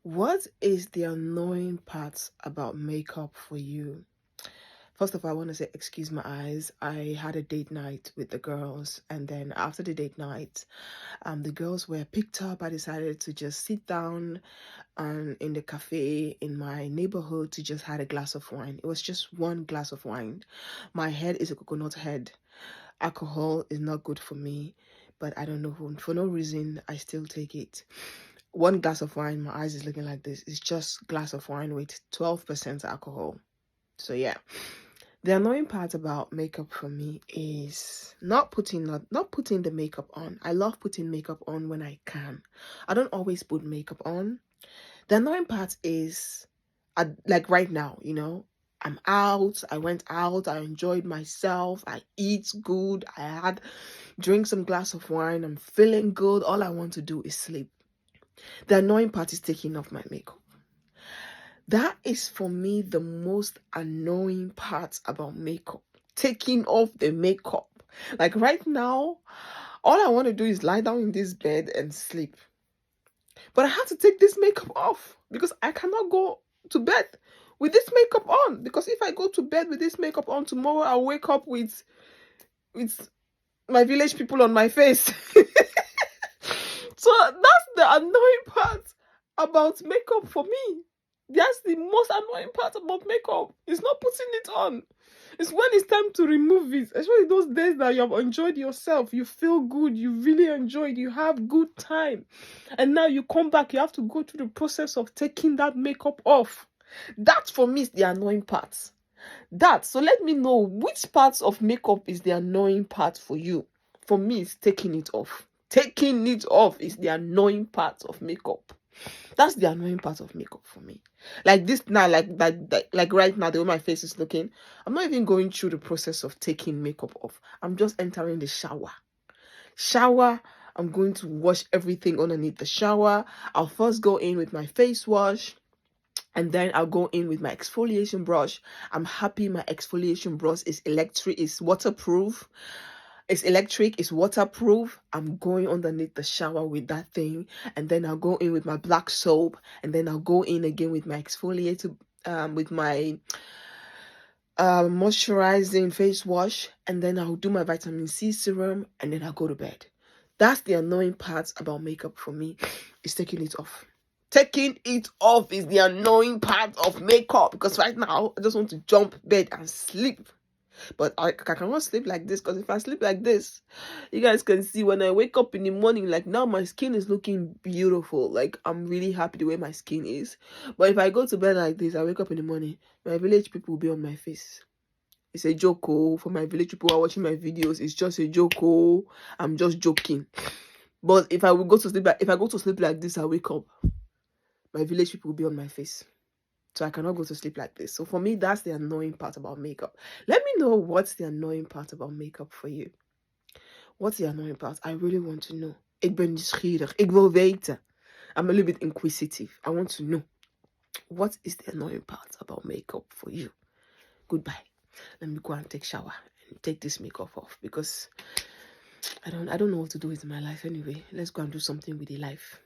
What is the annoying part about makeup for you? First of all, I want to say, excuse my eyes. I had a date night with the girls, and then after the date night, the girls were picked up. I decided to just sit down in the cafe in my neighborhood to just have a glass of wine. It was just one glass of wine. My head is a coconut head. Alcohol is not good for me, but I don't know for no reason I still take it. One glass of wine, my eyes is looking like this. It's just glass of wine with 12% alcohol. So yeah. The annoying part about makeup for me is not putting the makeup on. I love putting makeup on when I can. I don't always put makeup on. The annoying part is like right now, I'm out, I went out, I enjoyed myself, I eat good, drink some glass of wine, I'm feeling good. All I want to do is sleep. The annoying part is taking off my makeup. That is for me the most annoying part about makeup. Taking off the makeup. Like right now, all I want to do is lie down in this bed and sleep. But I have to take this makeup off because I cannot go to bed with this makeup on. Because if I go to bed with this makeup on tomorrow, I'll wake up with my village people on my face. So that's the annoying part about makeup for me. That's the most annoying part about makeup. It's not putting it on. It's when it's time to remove it. Especially those days that you have enjoyed yourself. You feel good. You really enjoyed. You have good time. And now you come back. You have to go through the process of taking that makeup off. That for me is the annoying part. So let me know which parts of makeup is the annoying part for you. For me, it's taking it off. Taking it off is the annoying part of makeup. That's the annoying part of makeup for me. Like this now, like right now, the way my face is looking, I'm not even going through the process of taking makeup off. I'm just entering the shower. I'm going to wash everything underneath the shower. I'll first go in with my face wash, and then I'll go in with my exfoliation brush. I'm happy my exfoliation brush is electric, is waterproof. It's electric, it's waterproof. I'm going underneath the shower with that thing, and then I'll go in with my black soap, and then I'll go in again with my exfoliator, with my moisturizing face wash, and then I'll do my vitamin C serum, and then I'll go to bed. That's the annoying part about makeup for me, is taking it off. Taking it off is the annoying part of makeup, because right now I just want to jump bed and sleep. But I cannot sleep like this, because if I sleep like this, you guys can see when I wake up in the morning, like now my skin is looking beautiful. Like I'm really happy the way my skin is. But if I go to bed like this, I wake up in the morning, my village people will be on my face. It's a joke, for my village people who are watching my videos. It's just a joke, I'm just joking. But if I go to sleep like this, I wake up, my village people will be on my face. So I cannot go to sleep like this. So for me, that's the annoying part about makeup. Let me know what's the annoying part about makeup for you. What's the annoying part? I really want to know. Ik ben nieuwsgierig. Ik wil weten. I'm a little bit inquisitive. I want to know. What is the annoying part about makeup for you? Goodbye. Let me go and take a shower and take this makeup off, because I don't know what to do with my life anyway. Let's go and do something with the life.